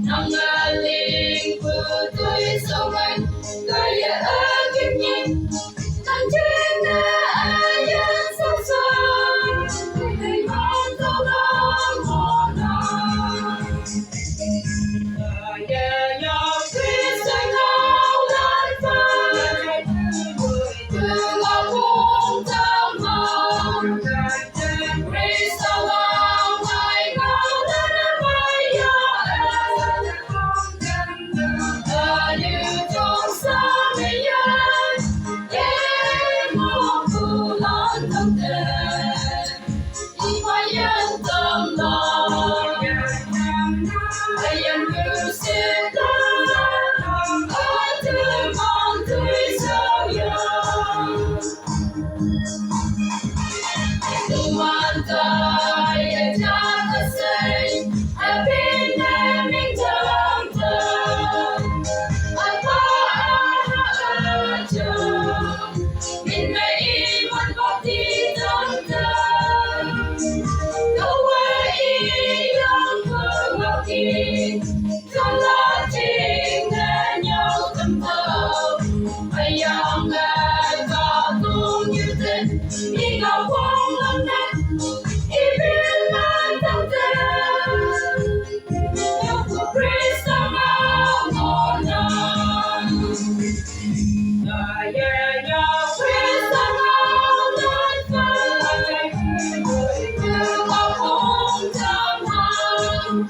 Nangaling puto'y sawan, kaya aking yin, nandiyan na ayan sa saan, kay mantalang mo na. Kaya yung Kristo naulan pa, pumapong tamang, Kristo lang ay kaulan na mayaan. Ayutong sa ngayon, mo pulang tanggal, imayan tamang, ayan kusita, at tumang tuy sayang. Tumantay at jakasay, abin naming damdam, at paahadyan, minaiwan pati damdam. Gawain ang pangakit, kalating na niyang tamtam, hayangan katong yutin, igawang langat, ibilan tamtam. Yung Kristo maunan, kaya yung Kristo maunan pa, pumapong tamang,